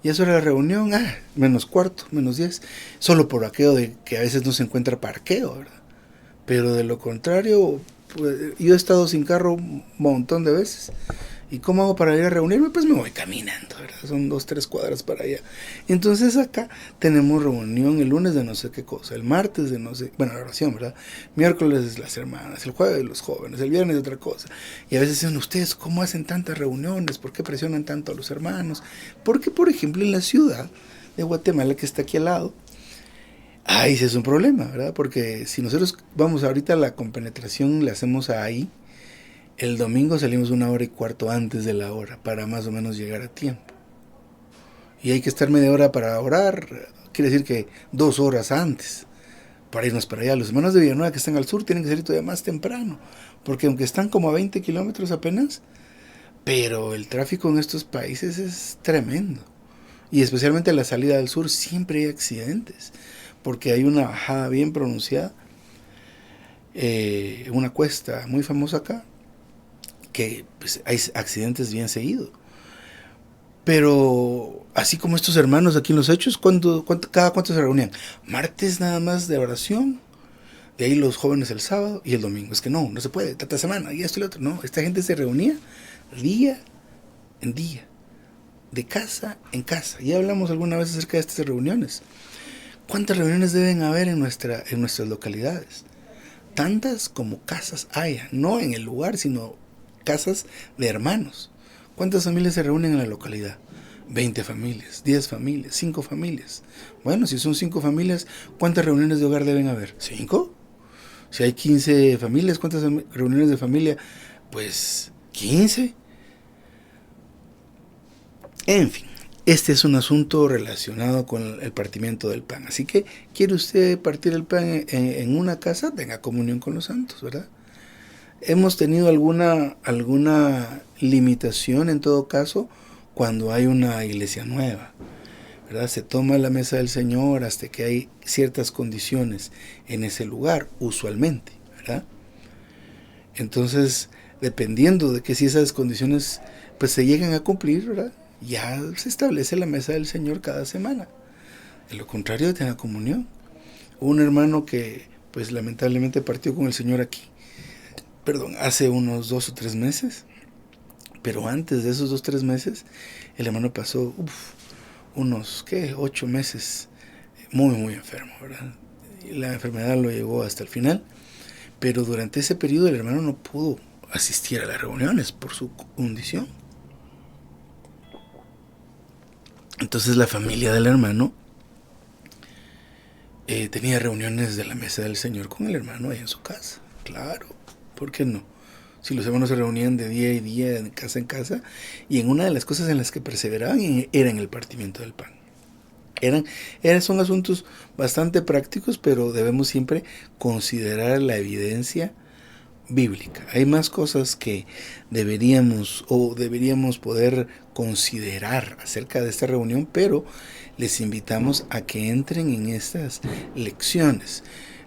S1: Y eso era la reunión, menos cuarto, menos 10. Solo por aquello de que a veces no se encuentra parqueo, ¿verdad? Pero de lo contrario, pues, yo he estado sin carro un montón de veces. ¿Y cómo hago para ir a reunirme? Pues me voy caminando, ¿verdad? Son 2-3 cuadras para allá. Entonces acá tenemos reunión el lunes de no sé qué cosa, el martes de no sé, bueno, la oración, ¿verdad? Miércoles las hermanas, el jueves los jóvenes, el viernes otra cosa. Y a veces dicen, ¿ustedes cómo hacen tantas reuniones? ¿Por qué presionan tanto a los hermanos? Porque, por ejemplo, en la ciudad de Guatemala, que está aquí al lado, ahí sí es un problema, ¿verdad? Porque si nosotros vamos ahorita a la compenetración, la hacemos ahí, el domingo salimos 1 hora y cuarto antes de la hora para más o menos llegar a tiempo. Y hay que estar media hora para orar, quiere decir que 2 horas antes para irnos para allá. Los hermanos de Villanueva que están al sur tienen que salir todavía más temprano, porque aunque están como a 20 kilómetros apenas, pero el tráfico en estos países es tremendo. Y especialmente a la salida del sur siempre hay accidentes, porque hay una bajada bien pronunciada, una cuesta muy famosa acá, que pues, hay accidentes bien seguidos. Pero así como estos hermanos aquí en los Hechos, cada cuánto se reunían? Martes nada más de oración, de ahí los jóvenes el sábado y el domingo. Es que no se puede, tanta semana, y esto y lo otro. No, esta gente se reunía día en día, de casa en casa. Ya hablamos alguna vez acerca de estas reuniones. ¿Cuántas reuniones deben haber en nuestras localidades? Tantas como casas haya, no en el lugar, sino casas de hermanos. ¿Cuántas familias se reúnen en la localidad? 20 familias, 10 familias, 5 familias. Bueno, si son 5 familias, ¿cuántas reuniones de hogar deben haber? ¿5? Si hay 15 familias, ¿cuántas reuniones de familia? Pues 15. En fin, este es un asunto relacionado con el partimiento del pan. Así que, ¿quiere usted partir el pan en una casa? Tenga comunión con los santos, ¿verdad? Hemos tenido alguna limitación en todo caso cuando hay una iglesia nueva, ¿verdad? Se toma la mesa del Señor hasta que hay ciertas condiciones en ese lugar, usualmente, ¿verdad? Entonces, dependiendo de que si esas condiciones pues se llegan a cumplir, ¿verdad? Ya se establece la mesa del Señor cada semana. De lo contrario, tenga comunión. Hubo un hermano que pues lamentablemente partió con el Señor aquí, hace unos 2 o 3 meses, pero antes de esos 2 o 3 meses, el hermano pasó unos 8 meses muy, muy enfermo, ¿verdad? Y la enfermedad lo llevó hasta el final, pero durante ese periodo el hermano no pudo asistir a las reuniones por su condición. Entonces la familia del hermano tenía reuniones de la mesa del Señor con el hermano ahí en su casa. Claro, ¿por qué no? Si los hermanos se reunían de día y día, de casa en casa, y en una de las cosas en las que perseveraban era en el partimiento del pan. Eran, son asuntos bastante prácticos, pero debemos siempre considerar la evidencia bíblica. Hay más cosas que deberíamos poder considerar acerca de esta reunión, pero les invitamos a que entren en estas lecciones.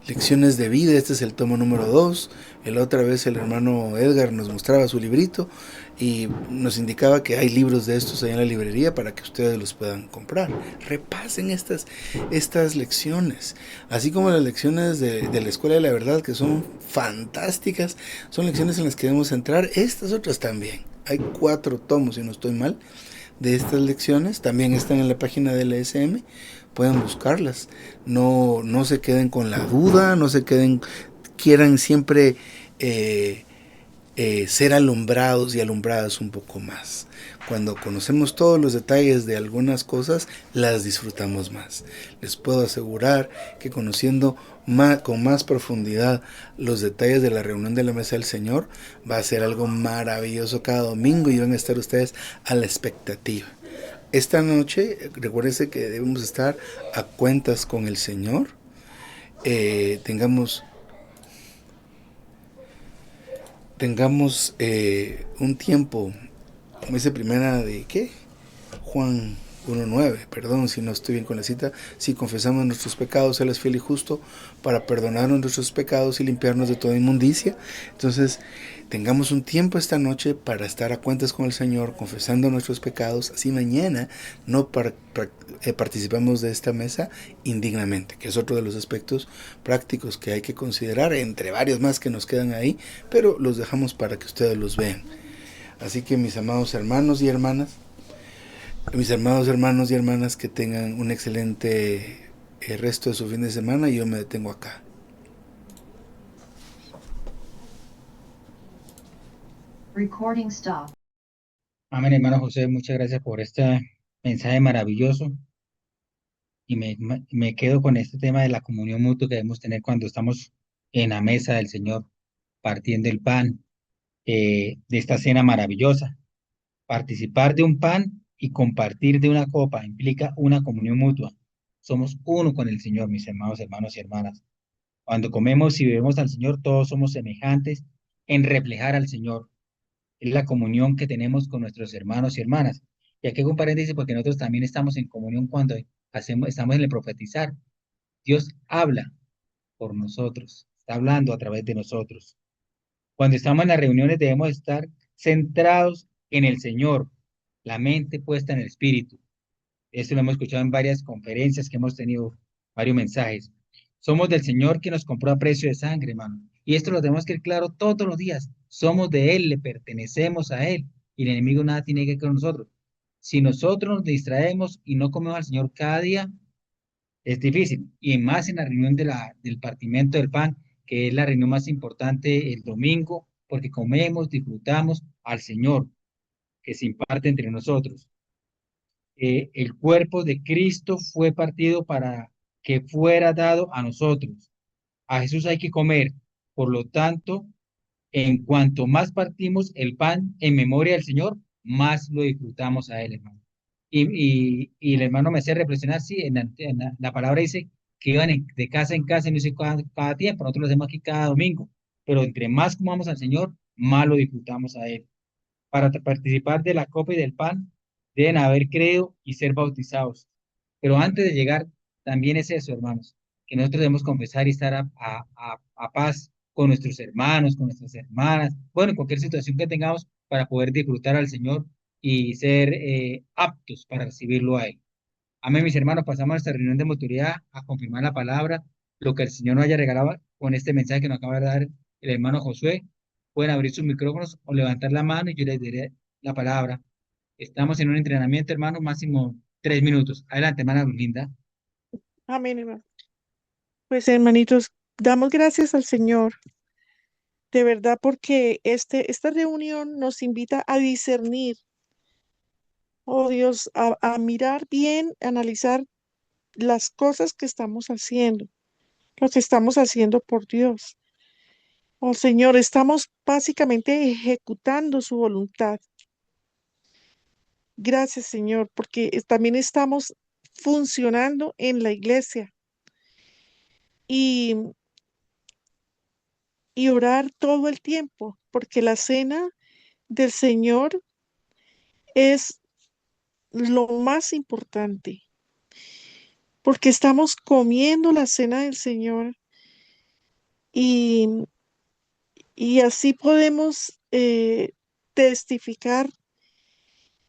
S1: Lecciones de vida, este es el tomo número 2. La otra vez el hermano Edgar nos mostraba su librito y nos indicaba que hay libros de estos allá en la librería para que ustedes los puedan comprar. Repasen estas lecciones, así como las lecciones de la Escuela de la Verdad, que son fantásticas, son lecciones en las que debemos entrar. Estas otras también. Hay 4 tomos, si no estoy mal, de estas lecciones. También están en la página del ESM. Pueden buscarlas. No se queden con la duda, no se queden, quieran siempre ser alumbrados y alumbradas un poco más. Cuando conocemos todos los detalles de algunas cosas, las disfrutamos más. Les puedo asegurar que conociendo con más profundidad los detalles de la reunión de la mesa del Señor, va a ser algo maravilloso cada domingo y van a estar ustedes a la expectativa. Esta noche, recuérdense que debemos estar a cuentas con el Señor. Tengamos un tiempo, como dice primera de ¿qué? Juan 1.9, perdón si no estoy bien con la cita, si confesamos nuestros pecados, Él es fiel y justo para perdonarnos nuestros pecados y limpiarnos de toda inmundicia. Entonces, tengamos un tiempo esta noche para estar a cuentas con el Señor, confesando nuestros pecados, así mañana no participamos de esta mesa indignamente, que es otro de los aspectos prácticos que hay que considerar, entre varios más que nos quedan ahí, pero los dejamos para que ustedes los vean. Así que mis amados hermanos y hermanas, que tengan un excelente resto de su fin de semana y yo me detengo acá.
S2: Recording stop. Amén, hermano José, muchas gracias por este mensaje maravilloso y me quedo con este tema de la comunión mutua que debemos tener cuando estamos en la mesa del Señor, partiendo el pan de esta cena maravillosa. Participar de un pan y compartir de una copa implica una comunión mutua. Somos uno con el Señor, mis hermanos, hermanos y hermanas. Cuando comemos y bebemos al Señor, todos somos semejantes en reflejar al Señor. Es la comunión que tenemos con nuestros hermanos y hermanas. Y aquí hago un paréntesis porque nosotros también estamos en comunión cuando estamos en el profetizar. Dios habla por nosotros, está hablando a través de nosotros. Cuando estamos en las reuniones debemos estar centrados en el Señor, la mente puesta en el Espíritu. Esto lo hemos escuchado en varias conferencias que hemos tenido, varios mensajes. Somos del Señor que nos compró a precio de sangre, hermano. Y esto lo tenemos que ver claro todos los días. Somos de Él, le pertenecemos a Él. Y el enemigo nada tiene que ver con nosotros. Si nosotros nos distraemos y no comemos al Señor cada día, es difícil. Y más en la reunión del partimiento del pan, que es la reunión más importante el domingo, porque comemos, disfrutamos al Señor que se imparte entre nosotros. El cuerpo de Cristo fue partido para que fuera dado a nosotros. A Jesús hay que comer. Por lo tanto, en cuanto más partimos el pan en memoria del Señor, más lo disfrutamos a Él, hermano. Y el hermano me hace reflexionar, sí, la palabra dice que iban de casa en casa, no dice cada tiempo, nosotros lo hacemos aquí cada domingo, pero entre más comamos al Señor, más lo disfrutamos a Él. Para participar de la copa y del pan, deben haber creído y ser bautizados. Pero antes de llegar, también es eso, hermanos, que nosotros debemos confesar y estar a paz con nuestros hermanos, con nuestras hermanas, bueno, en cualquier situación que tengamos para poder disfrutar al Señor y ser aptos para recibirlo a Él. Amén, mis hermanos, pasamos a esta reunión de maturidad a confirmar la palabra, lo que el Señor nos haya regalado con este mensaje que nos acaba de dar el hermano Josué. Pueden abrir sus micrófonos o levantar la mano y yo les diré la palabra. Estamos en un entrenamiento, hermano, máximo 3 minutos. Adelante, hermana Linda.
S3: Amén, hermano. Pues hermanitos, damos gracias al Señor, de verdad, porque esta reunión nos invita a discernir oh Dios, a mirar bien, a analizar las cosas que estamos haciendo, lo que estamos haciendo por Dios. Oh Señor, estamos básicamente ejecutando su voluntad. Gracias, Señor, porque también estamos funcionando en la iglesia y, y orar todo el tiempo, porque la cena del Señor es lo más importante, porque estamos comiendo la cena del Señor y, y así podemos testificar.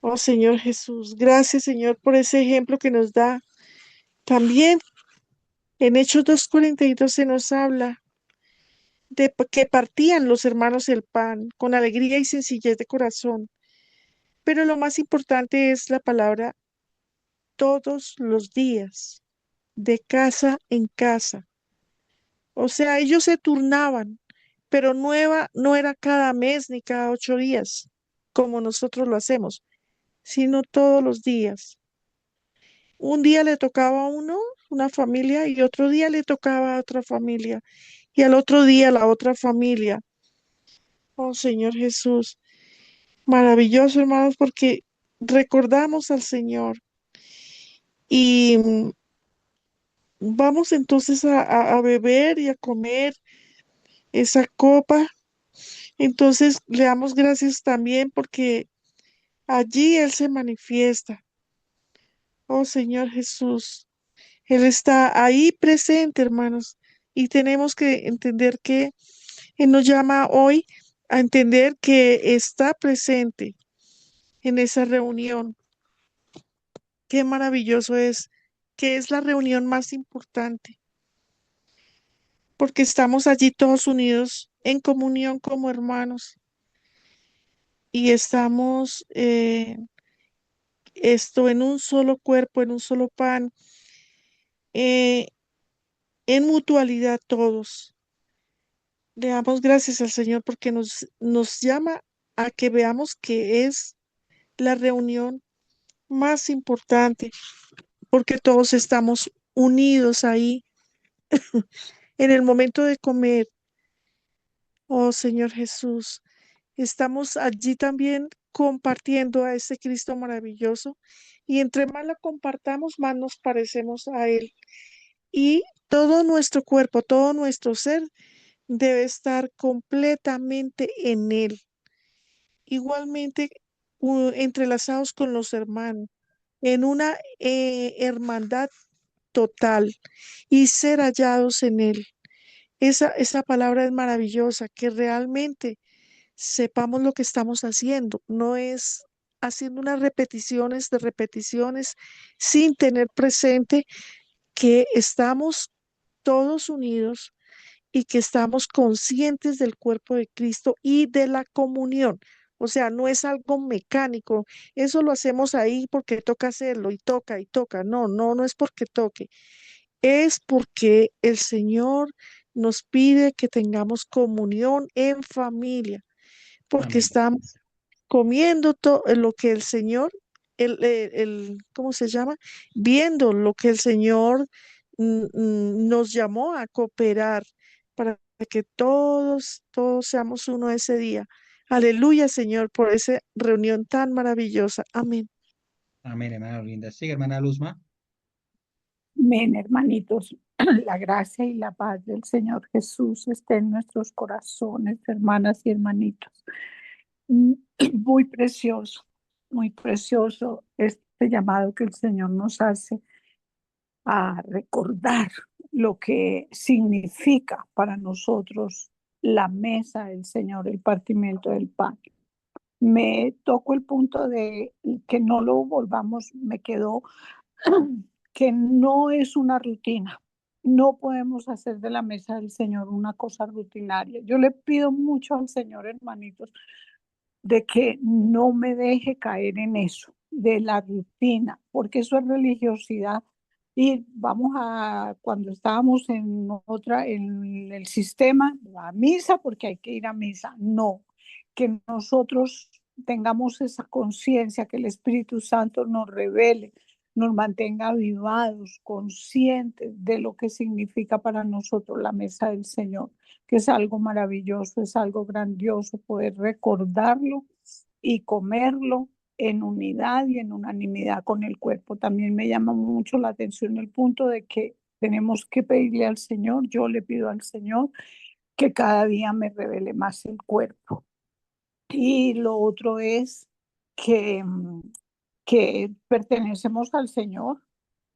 S3: Oh Señor Jesús, gracias Señor por ese ejemplo que nos da. También en Hechos 2:42 se nos habla de que partían los hermanos el pan con alegría y sencillez de corazón. Pero lo más importante es la palabra todos los días, de casa en casa. O sea, ellos se turnaban, pero no era cada mes ni cada 8 días, como nosotros lo hacemos, sino todos los días. Un día le tocaba a uno, una familia, y otro día le tocaba a otra familia, y al otro día la otra familia. Oh Señor Jesús, maravilloso, hermanos, porque recordamos al Señor y vamos entonces a beber y a comer esa copa. Entonces le damos gracias también porque allí Él se manifiesta. Oh Señor Jesús, Él está ahí presente, hermanos, y tenemos que entender que Él nos llama hoy a entender que está presente en esa reunión. Qué maravilloso es, que es la reunión más importante, porque estamos allí todos unidos en comunión como hermanos y estamos esto en un solo cuerpo, en un solo pan, eh, en mutualidad todos. Le damos gracias al Señor porque nos llama a que veamos que es la reunión más importante, porque todos estamos unidos ahí en el momento de comer. Oh Señor Jesús, estamos allí también compartiendo a ese Cristo maravilloso y entre más la compartamos, más nos parecemos a Él. Y todo nuestro cuerpo, todo nuestro ser debe estar completamente en Él. Igualmente, entrelazados con los hermanos, en una hermandad total y ser hallados en Él. Esa palabra es maravillosa, que realmente sepamos lo que estamos haciendo. No es haciendo unas repeticiones de repeticiones sin tener presente que estamos todos unidos y que estamos conscientes del cuerpo de Cristo y de la comunión. O sea, no es algo mecánico. Eso lo hacemos ahí porque toca hacerlo y toca y toca. No, no, no es porque toque. Es porque el Señor nos pide que tengamos comunión en familia, porque
S2: Amén.
S3: estamos comiendo todo lo que el Señor, ¿cómo se llama? Viendo lo que el Señor nos llamó a cooperar para que todos seamos uno ese día. Aleluya, Señor, por esa reunión tan maravillosa. Amén.
S2: Amén, hermana linda. Sigue, hermana Luzma.
S4: Amén, hermanitos. La gracia y la paz del Señor Jesús esté en nuestros corazones, hermanas y hermanitos. Mm, muy precioso este llamado que el Señor nos hace a recordar lo que significa para nosotros la mesa del Señor, el partimiento del pan. Me tocó el punto de que no lo volvamos, me quedó que no es una rutina. No podemos hacer de la mesa del Señor una cosa rutinaria. Yo le pido mucho al Señor, hermanitos, de que no me deje caer en eso, de la rutina, porque eso es religiosidad. Y vamos a, cuando estábamos en el sistema, a misa porque hay que ir a misa. No, que nosotros tengamos esa conciencia, que el Espíritu Santo nos revele, nos mantenga avivados, conscientes de lo que significa para nosotros la mesa del Señor, que es algo maravilloso, es algo grandioso poder recordarlo y comerlo en unidad y en unanimidad con el cuerpo. También me llama mucho la atención el punto de que tenemos que pedirle al Señor, yo le pido al Señor que cada día me revele más el cuerpo. Y lo otro es que, que pertenecemos al Señor.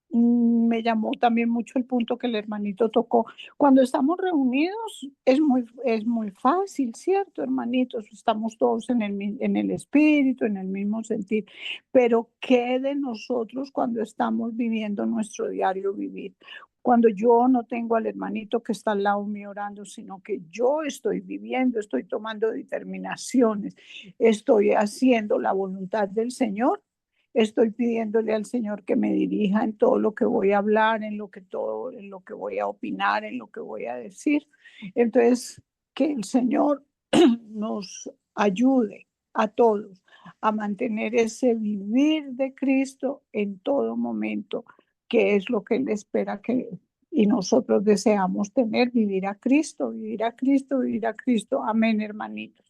S4: Me llamó también mucho el punto que el hermanito tocó. Cuando estamos reunidos es muy fácil, ¿cierto, hermanitos? Estamos todos en el espíritu, en el mismo sentir. Pero ¿qué de nosotros cuando estamos viviendo nuestro diario vivir? Cuando yo no tengo al hermanito que está al lado mío orando, sino que yo estoy viviendo, estoy tomando determinaciones, estoy haciendo la voluntad del Señor. Estoy pidiéndole al Señor que me dirija en todo lo que voy a hablar, en lo que voy a opinar, en lo que voy a decir. Entonces, que el Señor nos ayude a todos a mantener ese vivir de Cristo en todo momento, que es lo que Él espera que y nosotros deseamos tener, vivir a Cristo, vivir a Cristo, vivir a Cristo. Amén, hermanitos.